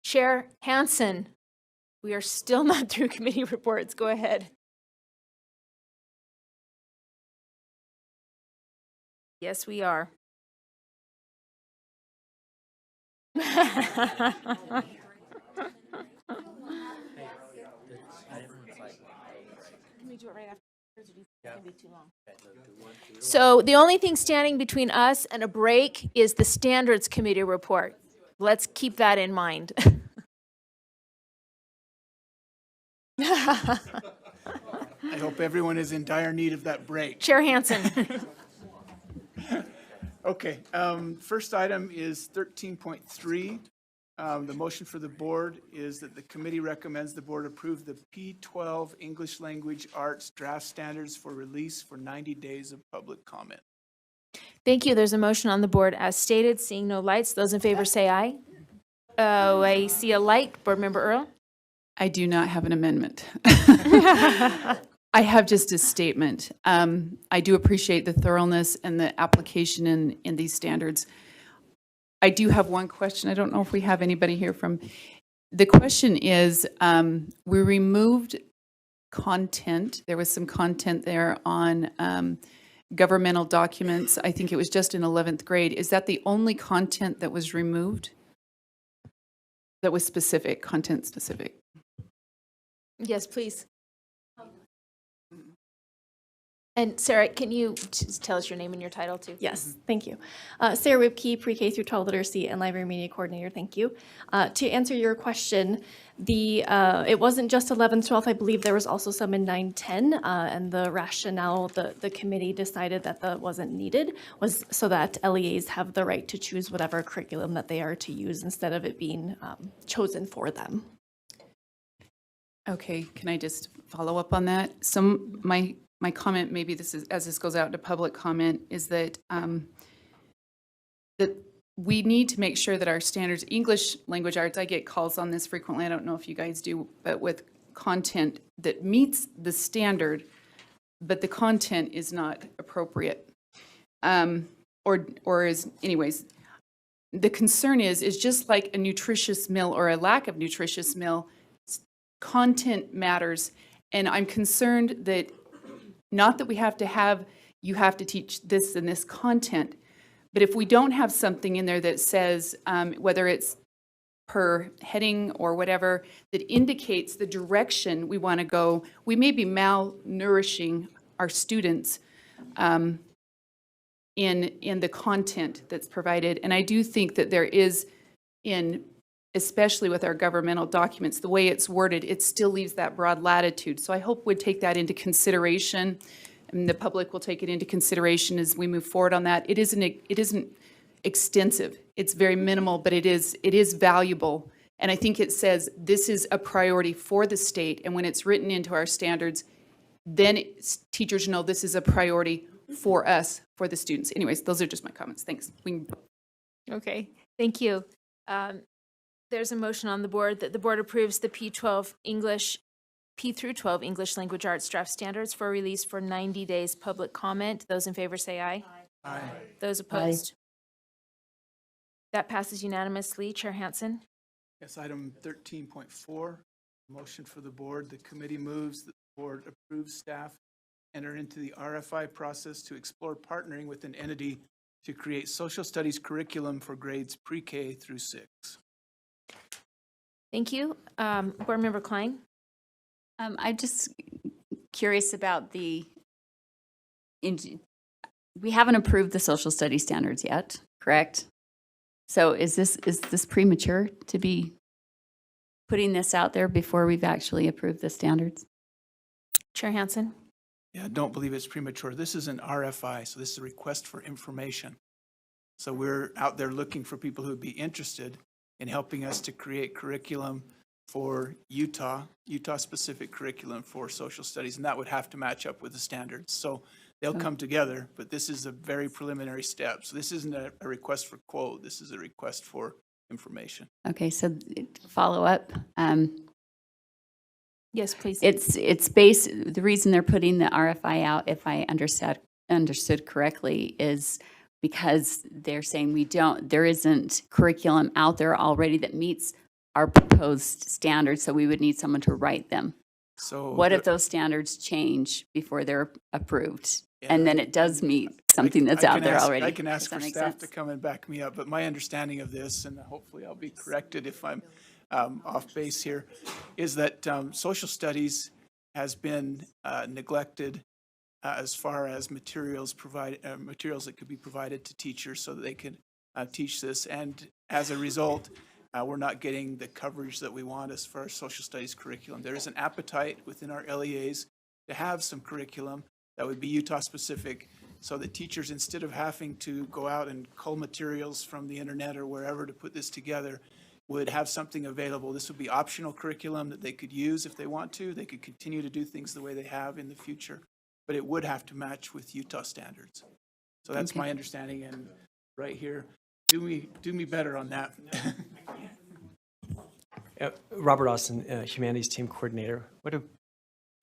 Chair Hansen, we are still not through committee reports. Go ahead. Yes, we are. So the only thing standing between us and a break is the Standards Committee report. Let's keep that in mind. I hope everyone is in dire need of that break. Chair Hansen. Okay, first item is 13.3. The motion for the board is that the committee recommends the board approve the P12 English Language Arts draft standards for release for 90 days of public comment. Thank you. There's a motion on the board as stated. Seeing no lights, those in favor say aye. Oh, I see a light. Board Member Earl? I do not have an amendment. I have just a statement. I do appreciate the thoroughness and the application in these standards. I do have one question. I don't know if we have anybody here from. The question is, we removed content. There was some content there on governmental documents. I think it was just in 11th grade. Is that the only content that was removed? That was specific, content specific? Yes, please. And Sarah, can you just tell us your name and your title too? Yes, thank you. Sarah Whipke, Pre-K through 12 Literacy and Library Media Coordinator, thank you. To answer your question, it wasn't just 11th, 12th, I believe there was also some in 9, 10, and the rationale the committee decided that wasn't needed was so that LEAs have the right to choose whatever curriculum that they are to use instead of it being chosen for them. Okay, can I just follow up on that? My comment, maybe this is, as this goes out to public comment, is that that we need to make sure that our standards, English language arts, I get calls on this frequently, I don't know if you guys do, but with content that meets the standard, but the content is not appropriate. Or is, anyways, the concern is just like a nutritious meal or a lack of nutritious meal, content matters. And I'm concerned that not that we have to have, you have to teach this and this content, but if we don't have something in there that says, whether it's per heading or whatever, that indicates the direction we want to go, we may be malnourishing our students in the content that's provided. And I do think that there is, especially with our governmental documents, the way it's worded, it still leaves that broad latitude. So I hope we'd take that into consideration, and the public will take it into consideration as we move forward on that. It isn't extensive. It's very minimal, but it is valuable. And I think it says this is a priority for the state. And when it's written into our standards, then teachers know this is a priority for us, for the students. Anyways, those are just my comments. Thanks. Okay, thank you. There's a motion on the board that the board approves the P through 12 English Language Arts draft standards for release for 90 days public comment. Those in favor say aye. Aye. Those opposed? That passes unanimously. Chair Hansen? Yes, item 13.4, motion for the board. The committee moves that the board approves staff enter into the RFI process to explore partnering with an entity to create social studies curriculum for grades pre-K through 6. Thank you. Board Member Klein? I'm just curious about we haven't approved the social studies standards yet, correct? So is this premature to be putting this out there before we've actually approved the standards? Chair Hansen? Yeah, I don't believe it's premature. This is an RFI, so this is a request for information. So we're out there looking for people who would be interested in helping us to create curriculum for Utah-specific curriculum for social studies, and that would have to match up with the standards. So they'll come together, but this is a very preliminary step. So this isn't a request for quote, this is a request for information. Okay, so follow up. Yes, please. It's based, the reason they're putting the RFI out, if I understood correctly, is because they're saying there isn't curriculum out there already that meets our proposed standards, so we would need someone to write them. So. What if the- those standards change before they're approved? Yeah. And then it does meet something that's I out can there ask- already. I can Does ask that for make staff to sense? come and back me up, but my understanding of this, and hopefully I'll be corrected if I'm off base here, is that social studies has been neglected as far as materials that could be provided to teachers so that they could teach this. And as a result, we're not getting the coverage that we want as far as social studies curriculum. There is an appetite within our LEAs to have some curriculum that would be Utah-specific, so that teachers, instead of having to go out and cull materials from the internet or wherever to put this together, would have something available. This would be optional curriculum that they could use if they want to. They could continue to do things the way they have in the future, but it would have to match with Utah standards. So that's my understanding, and right here, do me better on that. Robert Austin, Humanities Team Coordinator. What a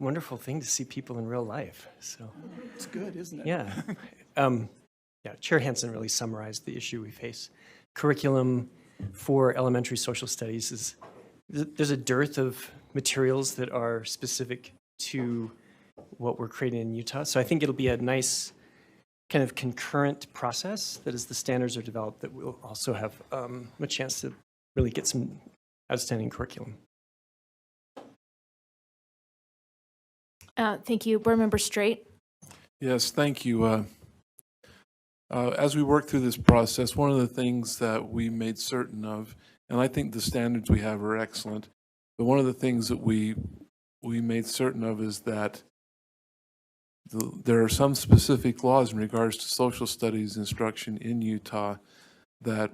wonderful thing to see people in real life. So, It's good, isn't it? yeah. Yeah, Chair Hansen really summarized the issue we face. Curriculum for elementary social studies is, there's a dearth of materials that are specific to what we're creating in Utah. So I think it'll be a nice kind of concurrent process that as the standards are developed, that we'll also have a chance to really get some outstanding curriculum. Thank you. Board Member Straight? Yes, thank you. As we work through this process, one of the things that we made certain of, and I think the standards we have are excellent, but one of the things that we made certain of is that there are some specific laws in regards to social studies instruction in Utah that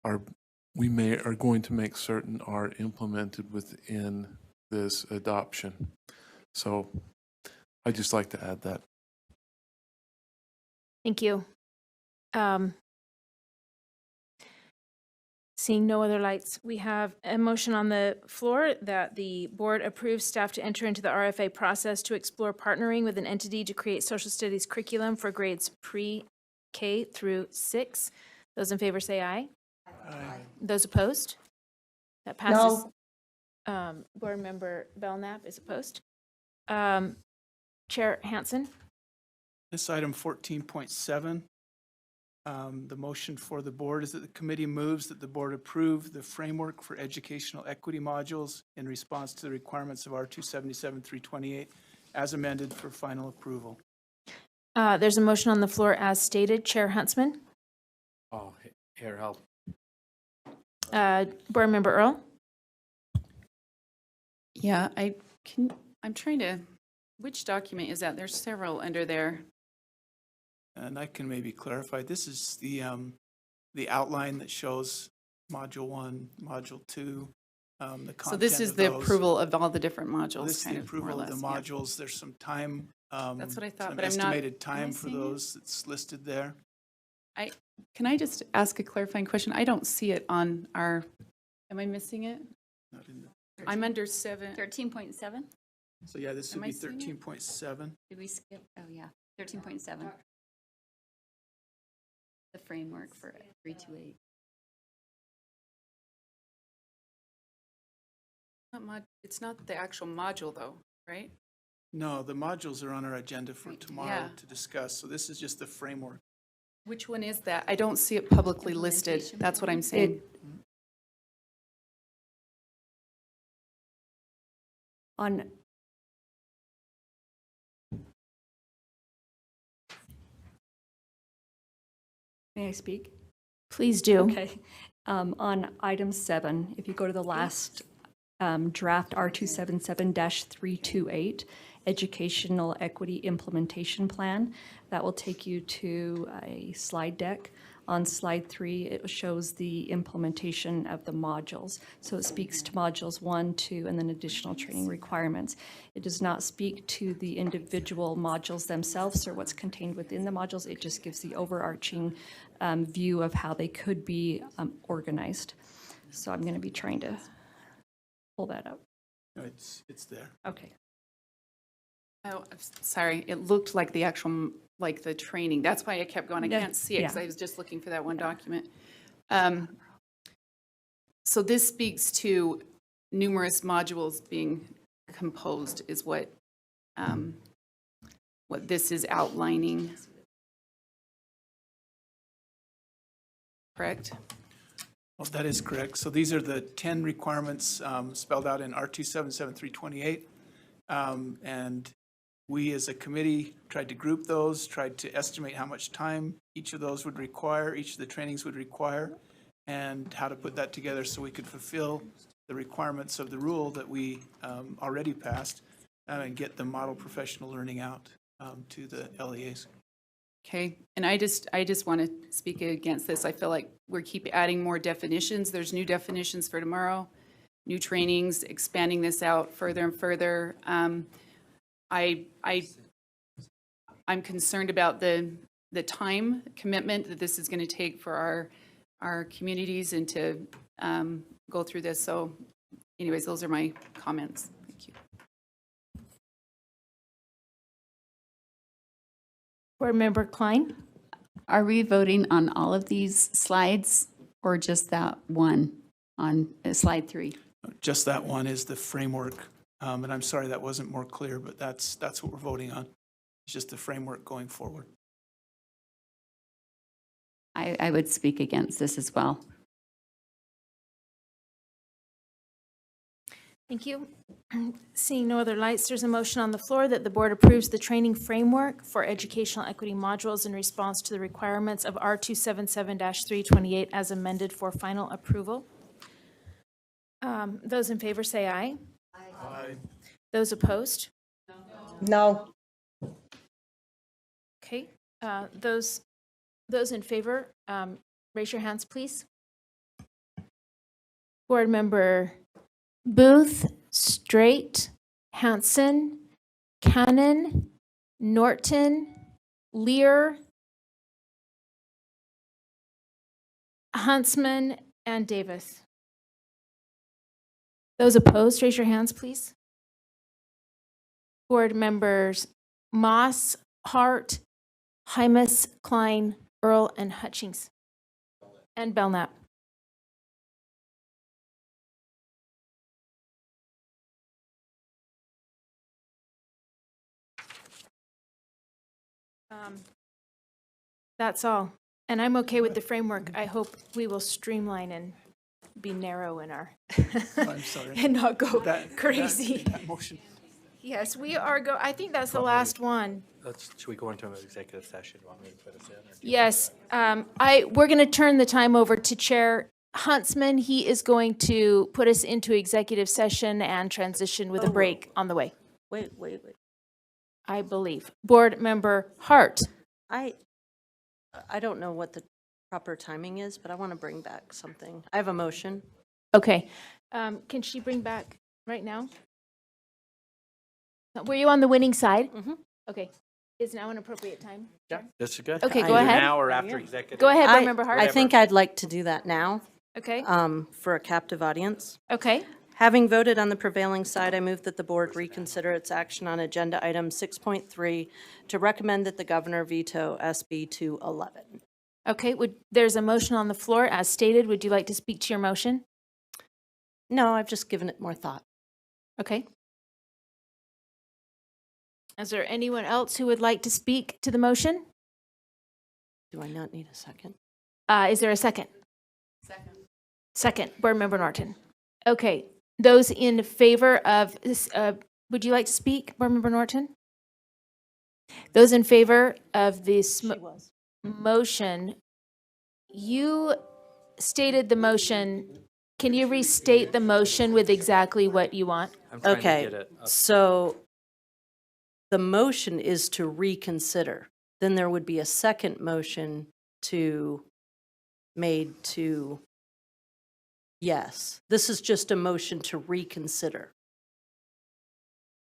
are going to make certain are implemented within this adoption. So I'd just like to add that. Thank you. Seeing no other lights, we have a motion on the floor that the board approves staff to enter into the RFA process to explore partnering with an entity to create social studies curriculum for grades pre-K through 6. Those in favor say aye. Aye. Those opposed? That passes. Board Member Belknap is opposed. Chair Hansen? This item 14.7, the motion for the board is that the committee moves that the board approve the framework for educational equity modules in response to the requirements of R277-328 as amended for final approval. There's a motion on the floor as stated. Chair Huntsman? Oh, here, I'll. Board Member Earl? Yeah, I'm trying to, which document is that? There's several under there. And I can maybe clarify, this is the outline that shows Module 1, Module 2, the content So this is of the those. approval of all the different Well, modules, this is the kind of, more or approval of the less. Yeah. modules. There's some time. That's what I thought, some but I'm not- estimated am I time for seeing it? those that's listed there. Can I just ask a clarifying question? I don't see it on our, am I missing it? Not in the- I'm under 7. 13.7? So yeah, this Am would I be seeing it? 13.7. Did we skip? Oh, yeah, 13.7. The framework for 328. It's not the actual module though, right? No, the modules are on our agenda for Right. tomorrow Yeah. to discuss. So this is just the framework. Which one is that? I don't see it publicly listed. Implementation That's what I'm plan? saying. On, may I speak? Please do. Okay. On item 7, if you go to the last draft R277-328, Educational Equity Implementation Plan, that will take you to a slide deck. On slide 3, it shows the implementation of the modules. So it speaks to modules 1, 2, and then additional training requirements. It does not speak to the individual modules themselves or what's contained within the modules. It just gives the overarching view of how they could be organized. So I'm going to be trying to pull that up. No, it's there. Okay. Oh, sorry. It looked like the actual, like the training. That's why I kept going. I Yeah, can't see it because yeah. I was just looking for that one document. So this speaks to numerous modules being composed is what this is outlining. Correct? Well, that is correct. So these are the 10 requirements spelled out in R277328. And we, as a committee, tried to group those, tried to estimate how much time each of those would require, each of the trainings would require, and how to put that together so we could fulfill the requirements of the rule that we already passed and get the model professional learning out to the LEAs. Okay, and I just want to speak against this. I feel like we keep adding more definitions. There's new definitions for tomorrow, new trainings, expanding this out further and further. I'm concerned about the time commitment that this is going to take for our communities and to go through this. So anyways, those are my comments. Thank you. Board Member Klein? Are we voting on all of these slides or just that one on slide 3? Just that one is the framework. And I'm sorry that wasn't more clear, but that's what we're voting on. It's just the framework going forward. I would speak against this as well. Thank you. Seeing no other lights, there's a motion on the floor that the board approves the training framework for educational equity modules in response to the requirements of R277-328 as amended for final approval. Those in favor say aye. Aye. Those opposed? No. Okay, those in favor, raise your hands, please. Board Member Booth, Straight, Hanson, Cannon, Norton, Lear, Huntsman, and Davis. Those opposed, raise your hands, please. Board Members Moss, Hart, Hymas, Klein, Earl, and Hutchings, and Belknap. That's all. And I'm okay with the framework. I hope we will streamline and be narrow in our, I'm sorry. and not go That- crazy. that motion. Yes, we are I think that's the last one. Should we go into an executive session? Want me to put us in? Or do you- Yes, we're going to turn the time over to Chair Huntsman. He is going to put us into executive session and transition with a break on the way, Wait. I believe. Board Member Hart. I don't know what the proper timing is, but I want to bring back something. I have a motion. Okay. Can she bring back right now? Were you on the winning side? Mhm. Okay. Is now an appropriate time? Yeah, this is good. Okay, go Either ahead. now or after executive. Go ahead, Board I- Member Hart. I think I'd like to do that now Okay, for a captive audience. okay. Having voted on the prevailing side, I move that the board reconsider its action on agenda item 6.3 to recommend that the governor veto SB 211. Okay, there's a motion on the floor as stated. Would you like to speak to your motion? No, I've just given it more thought. Okay. Is there anyone else who would like to speak to the motion? Do I not need a second? Is there a second? Second, Board Member Norton. Okay, those in favor of this, would you like to speak, Board Member Norton? Those in favor of this motion, you stated the motion. Can you restate the motion with exactly what you want? I'm trying to Okay, get it up. so the motion is to reconsider. Then there would be a second motion made to yes. This is just a motion to reconsider,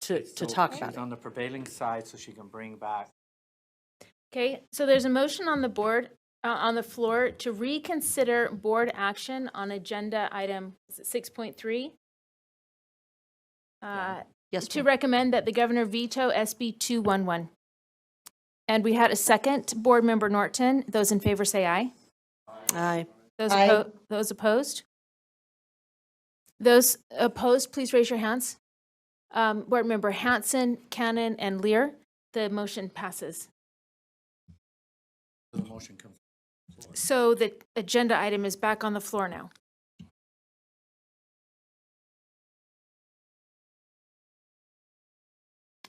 to So talk she's about it. on the prevailing side, so she can bring back. Okay, so there's a motion on the board, on the floor to reconsider board action on agenda item, is it 6.3? Yes, To ma'am. recommend that the governor veto SB 211. And we had a second, Board Member Norton. Those in favor say aye. Aye. Those Aye. those opposed? Those opposed, please raise your hands. Board Member Hanson, Cannon, and Lear, the motion passes. The motion comes. So the agenda item is back on the floor now.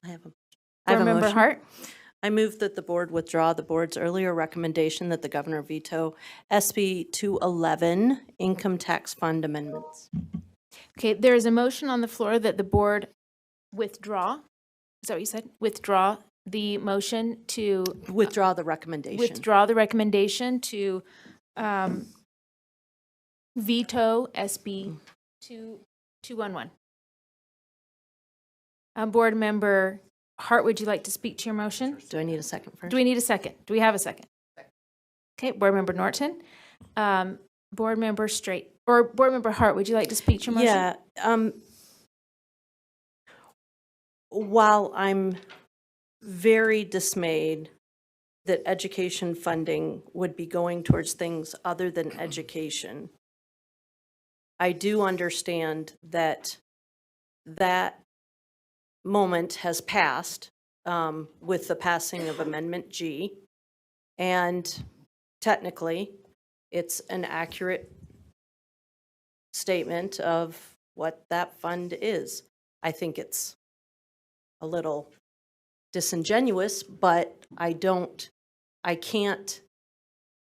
I have a Board Member motion. Hart, I move that the board withdraw the board's earlier recommendation that the governor veto SB 211 income tax fund amendments. okay, there is a motion on the floor that the board withdraw, is that what you said? Withdraw the motion to Withdraw the recommendation. withdraw the recommendation to veto SB 211. Board Member Hart, would you like to speak to your motion? Do I need a second first? Do we need a second? Do we have a second? Okay, Board Member Norton. Board Member Straight, or Board Member Hart, would you like to speak to your motion? Yeah. While I'm very dismayed that education funding would be going towards things other than education, I do understand that that moment has passed with the passing of Amendment G. And technically, it's an accurate statement of what that fund is. I think it's a little disingenuous, but I can't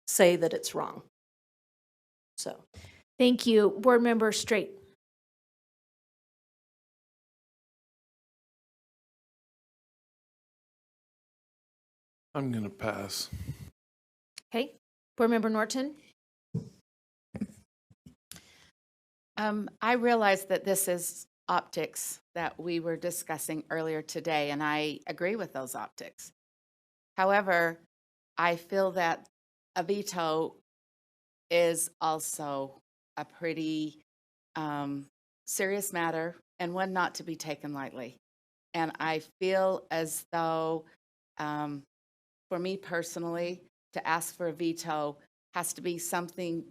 say that it's wrong. So, Thank you. Board Member Straight. I'm going to pass. Okay. Board Member Norton. I realize that this is optics that we were discussing earlier today, and I agree with those optics. However, I feel that a veto is also a pretty serious matter and one not to be taken lightly. And I feel as though, for me personally, to ask for a veto has to be something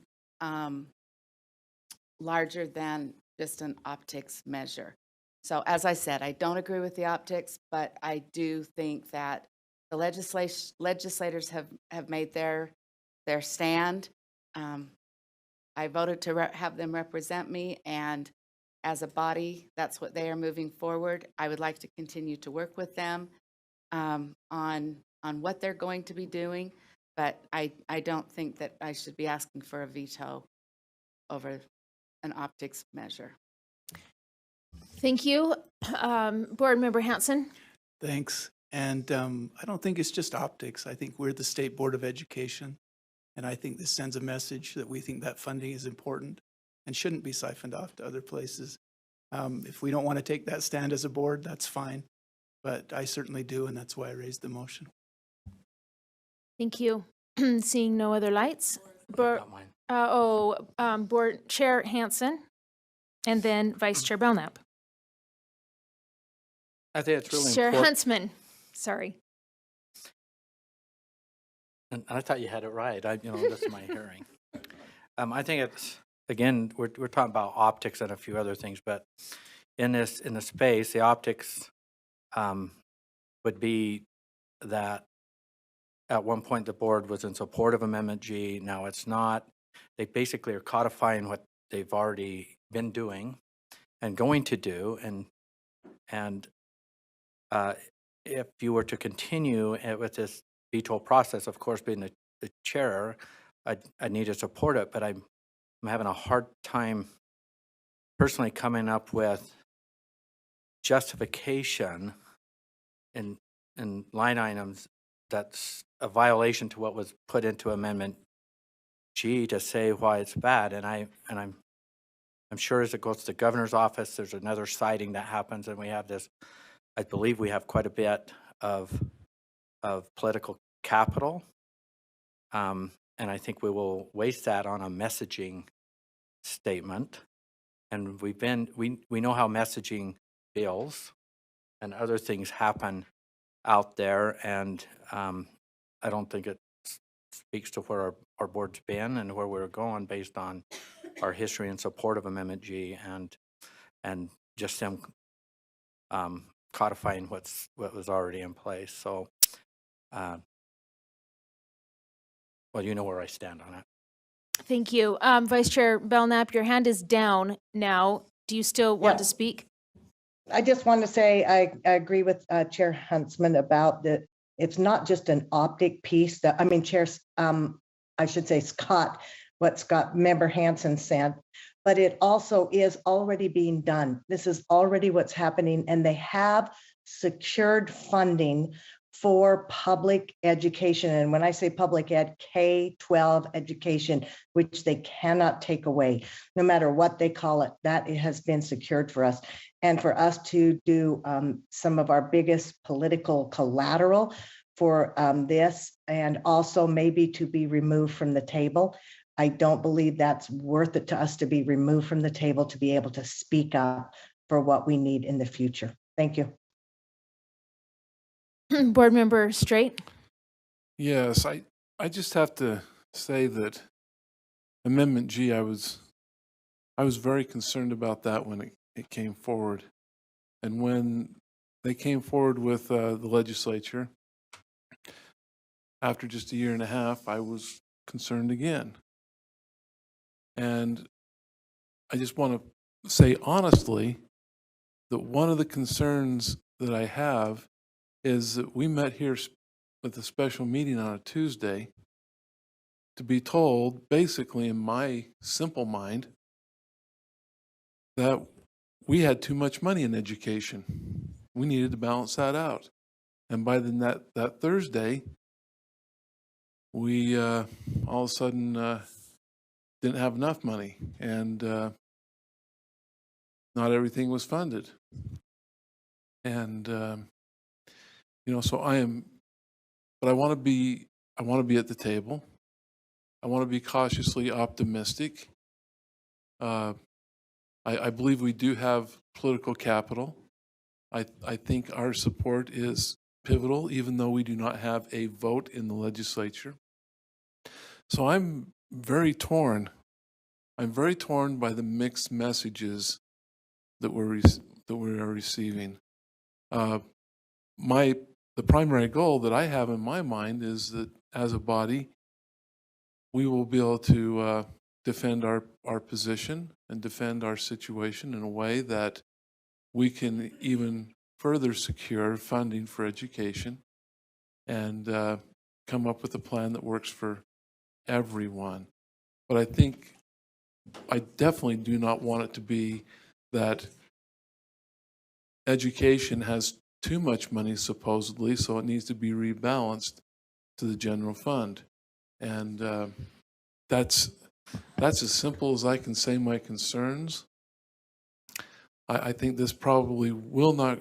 larger than just an optics measure. So as I said, I don't agree with the optics, but I do think that the legislators have made their stand. I voted to have them represent me, and as a body, that's what they are moving forward. I would like to continue to work with them on what they're going to be doing, but I don't think that I should be asking for a veto over an optics measure. Thank you. Board Member Hanson. Thanks. And I don't think it's just optics. I think we're the State Board of Education, and I think this sends a message that we think that funding is important and shouldn't be siphoned off to other places. If we don't want to take that stand as a board, that's fine, but I certainly do, and that's why I raised the motion. Thank you. Seeing no other lights. Not mine. Board Chair Hanson, and then Vice Chair Belknap. I think it's really Chair important. Huntsman, sorry. And I thought you had it right. That's my hearing. I think it's, again, we're talking about optics and a few other things, but in the space, the optics would be that at one point the board was in support of Amendment G. Now it's not. They basically are codifying what they've already been doing and going to do, and if you were to continue with this veto process, of course, being the chair, I need to support it, but I'm having a hard time personally coming up with justification in line items that's a violation to what was put into Amendment G to say why it's bad. And I'm sure as it goes to the governor's office, there's another citing that happens, and we have this. I believe we have quite a bit of political capital, and I think we will waste that on a messaging statement. And we know how messaging bills and other things happen out there, and I don't think it speaks to where our board's been and where we're going based on our history in support of Amendment G and just them codifying what was already in place. So, well, you know where I stand on it. Thank you. Vice Chair Belknap, your hand is down now. Do you still want to speak? I just want to say I agree with Chair Huntsman about that. It's not just an optic piece that, I mean, Chair, I should say Scott, what Scott Member Hansen said, but it also is already being done. This is already what's happening, and they have secured funding for public education. And when I say public ed, K-12 education, which they cannot take away, no matter what they call it, that it has been secured for us. And for us to do some of our biggest political collateral for this, and also maybe to be removed from the table. I don't believe that's worth it to us to be removed from the table to be able to speak up for what we need in the future. Thank you. Board Member Straight? Yes, I just have to say that Amendment G, I was very concerned about that when it came forward. And when they came forward with the legislature, after just a year and a half, I was concerned again. And I just want to say honestly that one of the concerns that I have is that we met here with a special meeting on a Tuesday to be told, basically in my simple mind, that we had too much money in education. We needed to balance that out. And by that Thursday, we all of a sudden didn't have enough money, and not everything was funded. And so but I want to be at the table. I want to be cautiously optimistic. I believe we do have political capital. I think our support is pivotal, even though we do not have a vote in the legislature. So I'm very torn. I'm very torn by the mixed messages that we are receiving. The primary goal that I have in my mind is that as a body, we will be able to defend our position and defend our situation in a way that we can even further secure funding for education and come up with a plan that works for everyone. But I definitely do not want it to be that education has too much money supposedly, so it needs to be rebalanced to the general fund. And that's as simple as I can say my concerns. I think this probably will not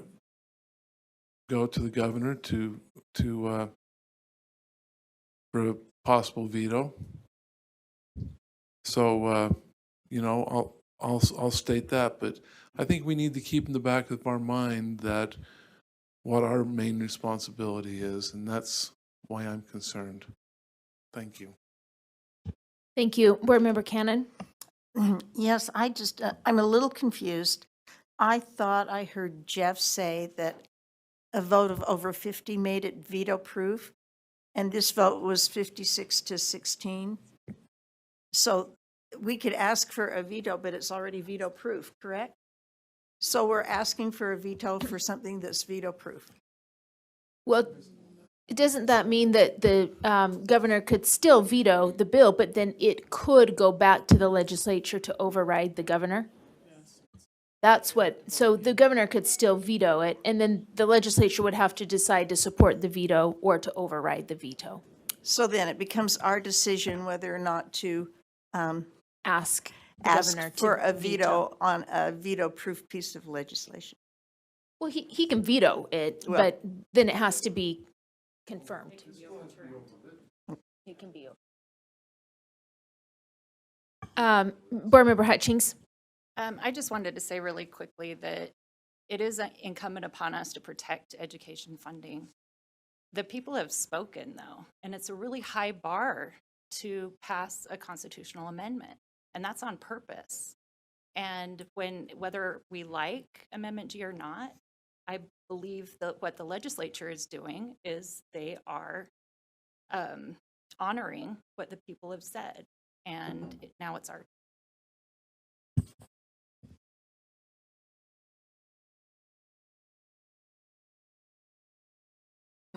go to the governor for a possible veto. So I'll state that, but I think we need to keep in the back of our mind that what our main responsibility is, and that's why I'm concerned. Thank you. Thank you. Board Member Cannon? Yes, I'm a little confused. I thought I heard Jeff say that a vote of over 50 made it veto-proof, and this vote was 56 to 16. So we could ask for a veto, but it's already veto-proof, correct? So we're asking for a veto for something that's veto-proof. Well, doesn't that mean that the governor could still veto the bill, but then it could go back to the legislature to override the governor? So the governor could still veto it, and then the legislature would have to decide to support the veto or to override the veto. So then it becomes our decision whether or not to Ask the governor to for a veto on a veto-proof piece of legislation. Well, he can veto it, Well- but then it has to be confirmed. It can be. Board Member Hutchings? I just wanted to say really quickly that it is incumbent upon us to protect education funding. The people have spoken, though, and it's a really high bar to pass a constitutional amendment. and that's on purpose. And whether we like Amendment G or not, I believe that what the legislature is doing is they are honoring what the people have said. And now it's our.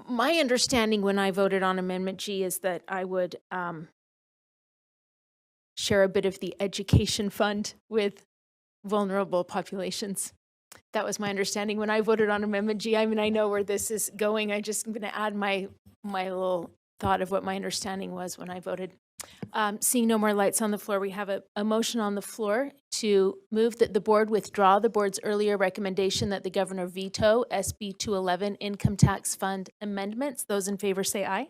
My understanding when I voted on Amendment G is that I would share a bit of the education fund with vulnerable populations. That was my understanding when I voted on Amendment G. I mean, I know where this is going. I just am going to add my little thought of what my understanding was when I voted. Seeing no more lights on the floor, we have a motion on the floor to move that the board withdraw the board's earlier recommendation that the governor veto SB 211 income tax fund amendments. Those in favor say aye.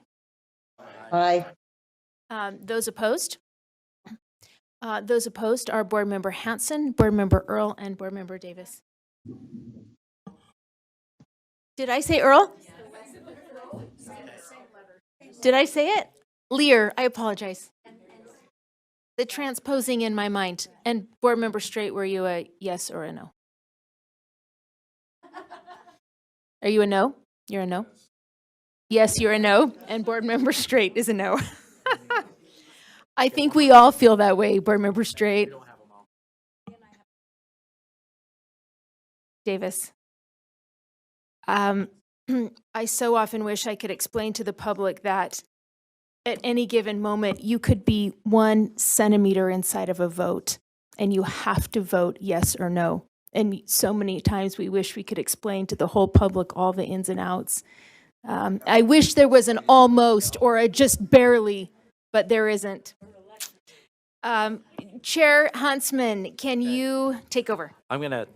Aye. Those opposed? Those opposed are Board Member Hanson, Board Member Earl, and Board Member Davis. Did I say Earl? Did I say it? Lear, I apologize. The transposing in my mind. And Board Member Straight, were you a yes or a no? Are you a no? You're a no? Yes, you're a no. And Board Member Straight is a no. I think we all feel that way, Board Member Straight. Davis. I so often wish I could explain to the public that at any given moment, you could be 1 centimeter inside of a vote, and you have to vote yes or no. And so many times we wish we could explain to the whole public all the ins and outs. I wish there was an almost or a just barely, but there isn't. Chair Huntsman, can you take over? I'm going to